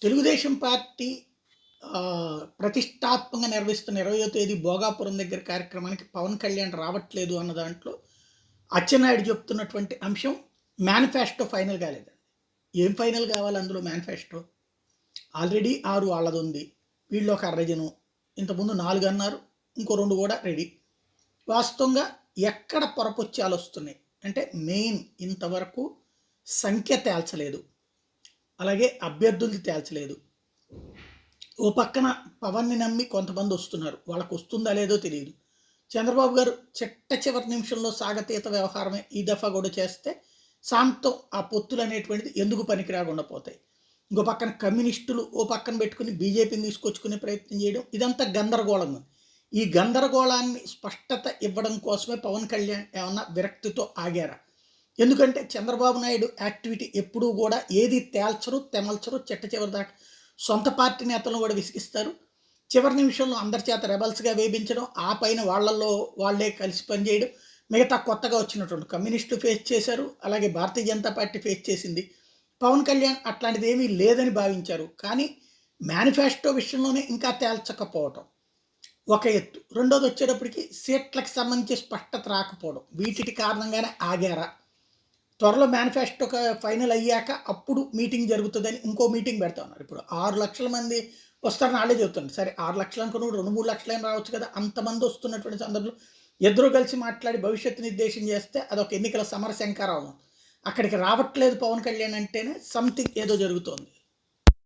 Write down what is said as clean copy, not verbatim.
Telugu Desam party ప్రతిష్టాత్మకంగా నిర్వహిస్తున్న 20వ తేదీ భోగాపురం దగ్గర కార్యక్రమానికి పవన్ కళ్యాణ్ రావట్లేదు అన్న దాంట్లో అచ్చెన్నాయుడు చెప్తున్నటువంటి అంశం మేనిఫెస్టో ఫైనల్ కాలేదు. ఏం ఫైనల్ కావాలి అందులో మేనిఫెస్టో? ఆల్రెడీ 6 వాళ్ళది ఉంది, వీళ్ళు ఒక అర్రజను, ఇంతకుముందు 4 అన్నారు, ఇంకో 2 కూడా రెడీ. వాస్తవంగా ఎక్కడ పొరపొచ్చాలు వస్తున్నాయి అంటే మెయిన్ ఇంతవరకు సంఖ్య తేల్చలేదు, అలాగే అభ్యర్థులది తేల్చలేదు. ఓ పక్కన పవన్ని నమ్మి కొంతమంది వస్తున్నారు, వాళ్ళకు వస్తుందా లేదో తెలియదు. చంద్రబాబు గారు చివరి నిమిషంలో సాగతీత వ్యవహారమే ఈ దఫా కూడా చేస్తే శాంతం ఆ పొత్తులు అనేటువంటిది ఎందుకు పనికి రాకుండా పోతాయి. ఇంకో పక్కన కమ్యూనిస్టులు ఓ పక్కన పెట్టుకుని బీజేపీని తీసుకొచ్చుకునే ప్రయత్నం చేయడం, ఇదంతా గందరగోళం. ఈ గందరగోళాన్ని స్పష్టత ఇవ్వడం కోసమే పవన్ కళ్యాణ్ ఏమన్నా విరక్తితో ఆగారా? ఎందుకంటే చంద్రబాబు నాయుడు యాక్టివిటీ ఎప్పుడూ కూడా ఏది తేల్చరు తెమల్చరు, చివరి దాకా సొంత పార్టీ నేతలను కూడా విసిగిస్తారు. చివరి నిమిషంలో అందరి చేత రెబల్స్గా వేయించడం, ఆ పైన వాళ్ళల్లో వాళ్ళే కలిసి పనిచేయడం. మిగతా కొత్తగా వచ్చినటువంటి కమ్యూనిస్టులు ఫేస్ చేశారు, అలాగే భారతీయ జనతా పార్టీ ఫేస్ చేసింది. పవన్ కళ్యాణ్ అట్లాంటిది ఏమీ లేదని భావించారు. కానీ మేనిఫెస్టో విషయంలోనే ఇంకా తేల్చకపోవటం ఒక ఎత్తు. రెండోది వచ్చేటప్పటికి సీట్లకు సంబంధించి స్పష్టత రాకపోవడం, వీటి కారణంగానే ఆగారా? త్వరలో మేనిఫెస్టో ఫైనల్ అయ్యాక అప్పుడు మీటింగ్ జరుగుతుందని ఇంకో మీటింగ్ పెడతా ఉన్నారు. ఇప్పుడు 6 లక్షల మంది వస్తారని వాళ్ళే చెబుతుంది. సరే 6 లక్షలు అనుకున్నప్పుడు 2-3 లక్షలైనా రావచ్చు కదా. అంతమంది వస్తున్నటువంటి సందర్భంలో ఇద్దరు కలిసి మాట్లాడి భవిష్యత్తు నిర్దేశం చేస్తే అదొక ఎన్నికల సమర శంకారావం. అక్కడికి రావట్లేదు పవన్ కళ్యాణ్ అంటేనే సంథింగ్ ఏదో జరుగుతోంది.